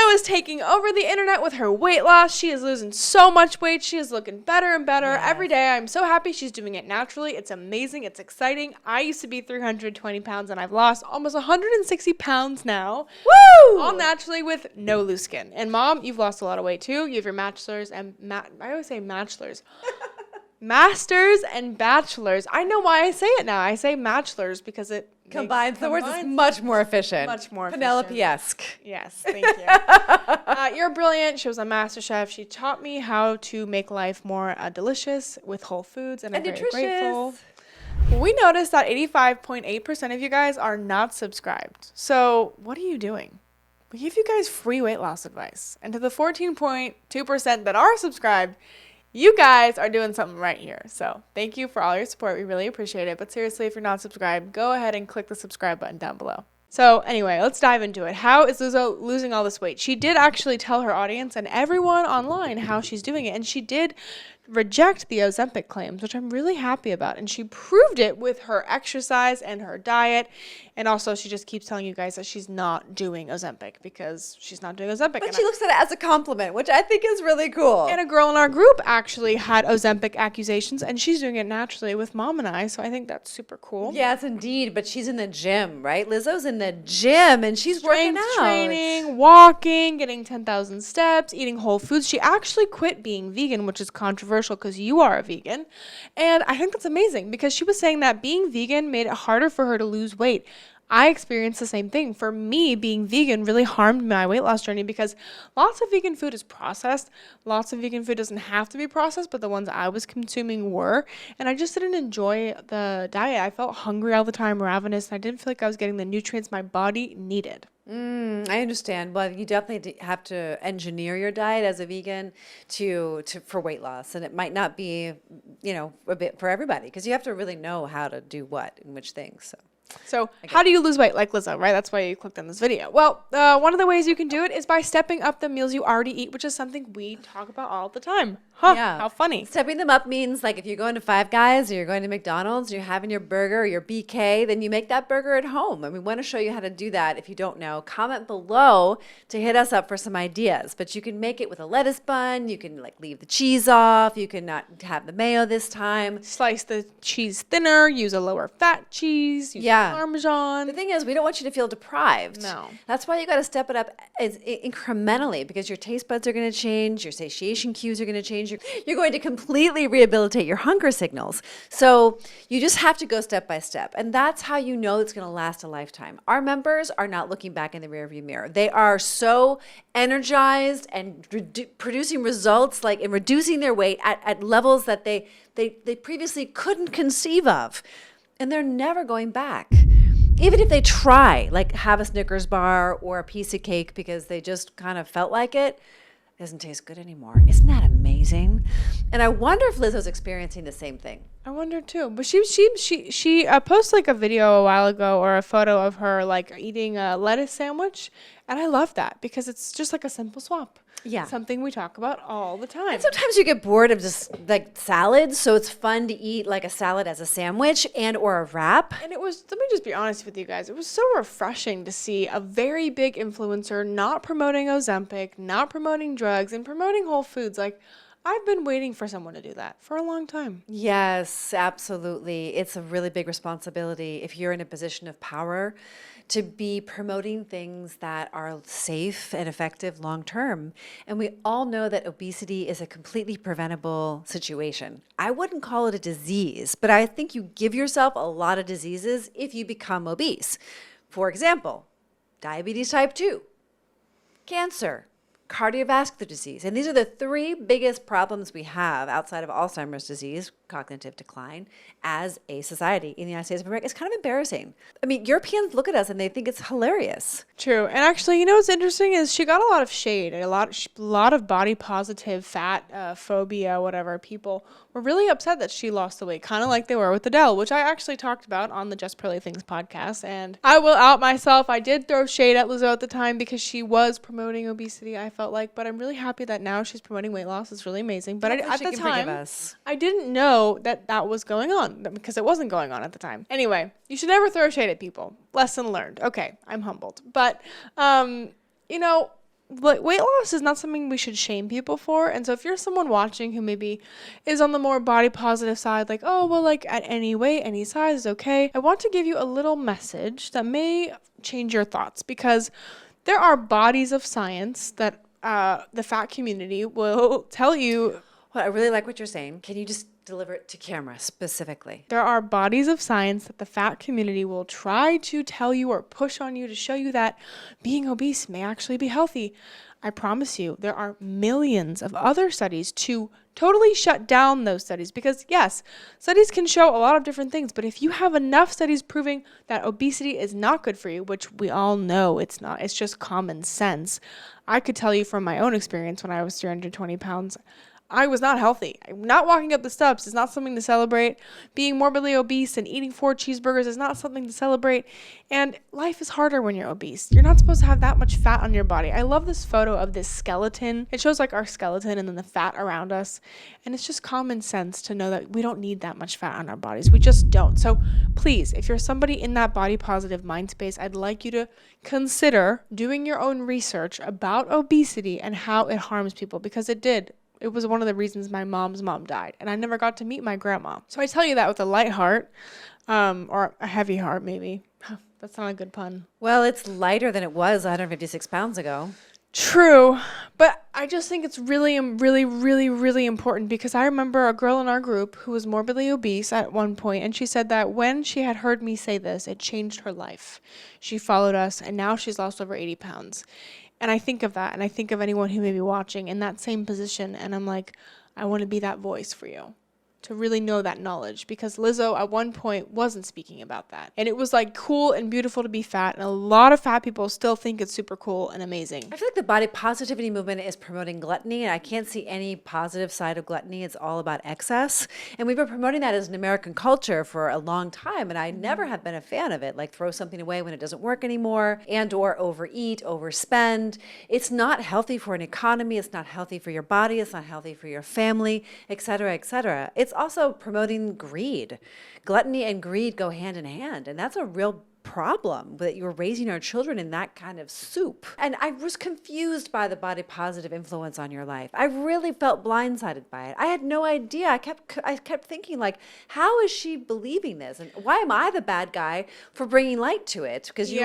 Lizzo is taking over the internet with her weight loss. She is losing so much weight. She is looking better and better every day. I'm so happy she's doing it naturally. It's amazing. It's exciting. I used to be 320 pounds and I've lost almost 160 pounds now. Woo! All naturally with no loose skin. And Mom, you've lost a lot of weight too. You have your bachelor's and I always say bachelor's. Masters and bachelors. I know why I say it now. I say bachelors because it combines the words. It's much more efficient. Much more Penelope-esque. Yes, thank you. You're brilliant. She was a master chef. She taught me how to make life more delicious with whole foods, and I'm very grateful. We noticed that 85.8% of you guys are not subscribed. So what are you doing? We give you guys free weight loss advice. And to the 14.2% that are subscribed, you guys are doing something right here. So thank you for all your support. We really appreciate it. But seriously, if you're not subscribed, go ahead and click the subscribe button down below. So anyway, let's dive into it. How is Lizzo losing all this weight? She did actually tell her audience and everyone online how she's doing it. And she did reject the Ozempic claims, which I'm really happy about. And she proved it with her exercise and her diet. And also, she just keeps telling you guys that she's not doing Ozempic because she's not doing Ozempic. But she looks at it as a compliment, which I think is really cool. And a girl in our group actually had Ozempic accusations, and she's doing it naturally with Mom and I. So I think that's super cool. Yes, indeed. But she's in the gym, right? Lizzo's in the gym, and she's working out. Training, walking, getting 10,000 steps, eating whole foods. She actually quit being vegan, which is controversial because you are a vegan. And I think that's amazing because she was saying that being vegan made it harder for her to lose weight. I experienced the same thing. For me, being vegan really harmed my weight loss journey because lots of vegan food is processed. Lots of vegan food doesn't have to be processed, but the ones I was consuming were. And I just didn't enjoy the diet. I felt hungry all the time, ravenous, and I didn't feel like I was getting the nutrients my body needed. I understand. Well, you definitely have to engineer your diet as a vegan for weight loss, and it might not be, a bit for everybody because you have to really know how to do what and which things. So how do you lose weight like Lizzo, right? That's why you clicked on this video. Well, one of the ways you can do it is by stepping up the meals you already eat, which is something we talk about all the time. Yeah. How funny. Stepping them up means like if you're going to Five Guys or you're going to McDonald's, you're having your burger or your BK, then you make that burger at home. And we want to show you how to do that. If you don't know, comment below to hit us up for some ideas. But you can make it with a lettuce bun. You can leave the cheese off. You can not have the mayo this time. Slice the cheese thinner. Use a lower fat cheese. Use Parmesan. The thing is, we don't want you to feel deprived. No. That's why you got to step it up incrementally because your taste buds are going to change. Your satiation cues are going to change. You're going to completely rehabilitate your hunger signals. So you just have to go step by step. And that's how you know it's going to last a lifetime. Our members are not looking back in the rearview mirror. They are so energized and producing results and reducing their weight at levels that they previously couldn't conceive of. And they're never going back. Even if they try, have a Snickers bar or a piece of cake because they just kind of felt like it doesn't taste good anymore. Isn't that amazing? And I wonder if Lizzo's experiencing the same thing. I wonder too. But she posted a video a while ago or a photo of her eating a lettuce sandwich, and I love that because it's just a simple swap. Yeah. Something we talk about all the time. And sometimes you get bored of just salads, so it's fun to eat a salad as a sandwich and or a wrap. And it was, let me just be honest with you guys, it was so refreshing to see a very big influencer not promoting Ozempic, not promoting drugs, and promoting whole foods. I've been waiting for someone to do that for a long time. Yes, absolutely. It's a really big responsibility if you're in a position of power to be promoting things that are safe and effective long term. And we all know that obesity is a completely preventable situation. I wouldn't call it a disease, but I think you give yourself a lot of diseases if you become obese. For example, diabetes type 2, cancer, cardiovascular disease. And these are the three biggest problems we have outside of Alzheimer's disease, cognitive decline, as a society in the United States of America. It's kind of embarrassing. I mean, Europeans look at us and they think it's hilarious. True. And actually, what's interesting is she got a lot of shade. A lot of body positive, fat phobia, whatever. People were really upset that she lost the weight, kind of like they were with Adele, which I actually talked about on the Just Pearly Things podcast. And I will out myself. I did throw shade at Lizzo at the time because she was promoting obesity, I felt like. But I'm really happy that now she's promoting weight loss. It's really amazing. But at the time, I didn't know that was going on because it wasn't going on at the time. Anyway, you should never throw shade at people. Lesson learned. Okay, I'm humbled. But, like weight loss is not something we should shame people for. And so if you're someone watching who maybe is on the more body positive side, like, oh, well, like at any weight, any size is okay, I want to give you a little message that may change your thoughts, because there are bodies of science that the fat community will tell you. Well, I really like what you're saying. Can you just deliver it to camera specifically? There are bodies of science that the fat community will try to tell you or push on you to show you that being obese may actually be healthy. I promise you, there are millions of other studies to totally shut down those studies, because yes, studies can show a lot of different things, but if you have enough studies proving that obesity is not good for you, which we all know it's not, it's just common sense. I could tell you from my own experience when I was 320 pounds, I was not healthy. Not walking up the steps is not something to celebrate. Being morbidly obese and eating 4 cheeseburgers is not something to celebrate. And life is harder when you're obese. You're not supposed to have that much fat on your body. I love this photo of this skeleton. It shows like our skeleton and then the fat around us. And it's just common sense to know that we don't need that much fat on our bodies. We just don't. So please, if you're somebody in that body positive mind space, I'd like you to consider doing your own research about obesity and how it harms people, because it did. It was one of the reasons my mom's mom died, and I never got to meet my grandma. So I tell you that with a light heart, or a heavy heart maybe. That's not a good pun. Well, it's lighter than it was 156 pounds ago. True, but I just think it's really, really, really, really important, because I remember a girl in our group who was morbidly obese at one point, and she said that when she had heard me say this, it changed her life. She followed us, and now she's lost over 80 pounds. And I think of that, and I think of anyone who may be watching in that same position, and I'm like, I want to be that voice for you, to really know that knowledge, because Lizzo at one point wasn't speaking about that. And it was like cool and beautiful to be fat, and a lot of fat people still think it's super cool and amazing. I feel like the body positivity movement is promoting gluttony, and I can't see any positive side of gluttony. It's all about excess. And we've been promoting that as an American culture for a long time, and I never have been a fan of it. Like throw something away when it doesn't work anymore, and or overeat, overspend. It's not healthy for an economy. It's not healthy for your body. It's not healthy for your family, et cetera, et cetera. It's also promoting greed. Gluttony and greed go hand in hand, and that's a real problem, that you're raising our children in that kind of soup. And I was confused by the body positive influence on your life. I really felt blindsided by it. I had no idea. I kept thinking, like, how is she believing this? And why am I the bad guy for bringing light to it? Because you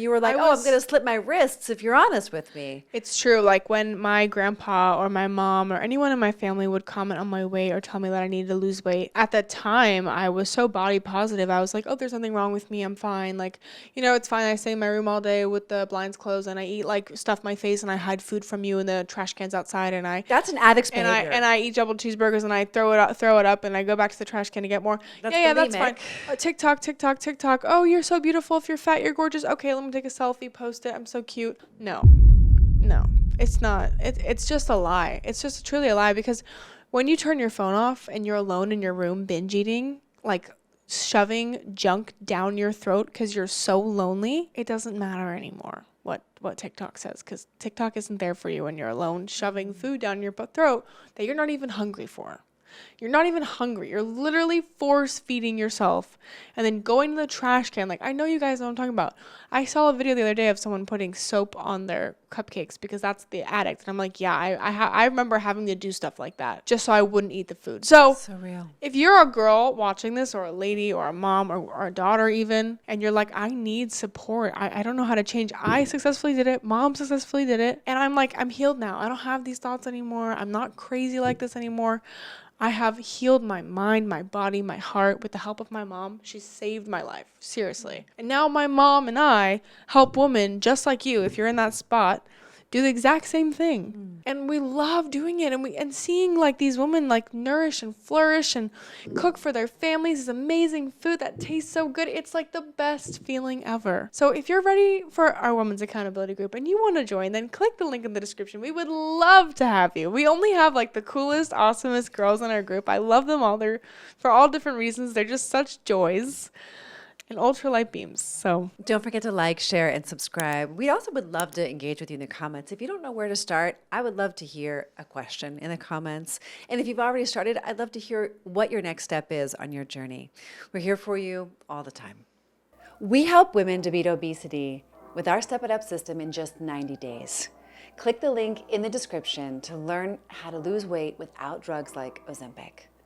were like, I'm going to slip my wrists if you're honest with me. It's true. Like when my grandpa or my mom or anyone in my family would comment on my weight or tell me that I needed to lose weight, at the time I was so body positive. I was like, oh, there's nothing wrong with me. I'm fine. Like, it's fine. I stay in my room all day with the blinds closed, and I eat stuff my face, and I hide food from you in the trash cans outside, and that's an addict's behavior. And I eat double cheeseburgers, and I throw it up, and I go back to the trash can to get more. That's fine. TikTok. Oh, you're so beautiful. If you're fat, you're gorgeous. Okay, let me take a selfie, post it. I'm so cute. No, it's not. It's just a lie. It's just truly a lie, because when you turn your phone off and you're alone in your room binge eating, like shoving junk down your throat because you're so lonely, it doesn't matter anymore what TikTok says, because TikTok isn't there for you when you're alone shoving food down your throat that you're not even hungry for. You're not even hungry. You're literally force feeding yourself and then going to the trash can. Like, I know you guys know what I'm talking about. I saw a video the other day of someone putting soap on their cupcakes because that's the addict. And I'm like, yeah, I remember having to do stuff like that just so I wouldn't eat the food. So real. If you're a girl watching this, or a lady, or a mom, or a daughter even, and you're like, I need support. I don't know how to change. I successfully did it. Mom successfully did it. And I'm like, I'm healed now. I don't have these thoughts anymore. I'm not crazy like this anymore. I have healed my mind, my body, my heart with the help of my mom. She saved my life, seriously. And now my mom and I help women just like you, if you're in that spot, do the exact same thing. And we love doing it, and seeing like these women like nourish and flourish and cook for their families, this amazing food that tastes so good. It's like the best feeling ever. So if you're ready for our Women's Accountability Group and you want to join, then click the link in the description. We would love to have you. We only have like the coolest, awesomest girls in our group. I love them all. They're for all different reasons. They're just such joys and ultralight beams. So don't forget to like, share, and subscribe. We also would love to engage with you in the comments. If you don't know where to start, I would love to hear a question in the comments. And if you've already started, I'd love to hear what your next step is on your journey. We're here for you all the time. We help women to beat obesity with our Step It Up system in just 90 days. Click the link in the description to learn how to lose weight without drugs like Ozempic.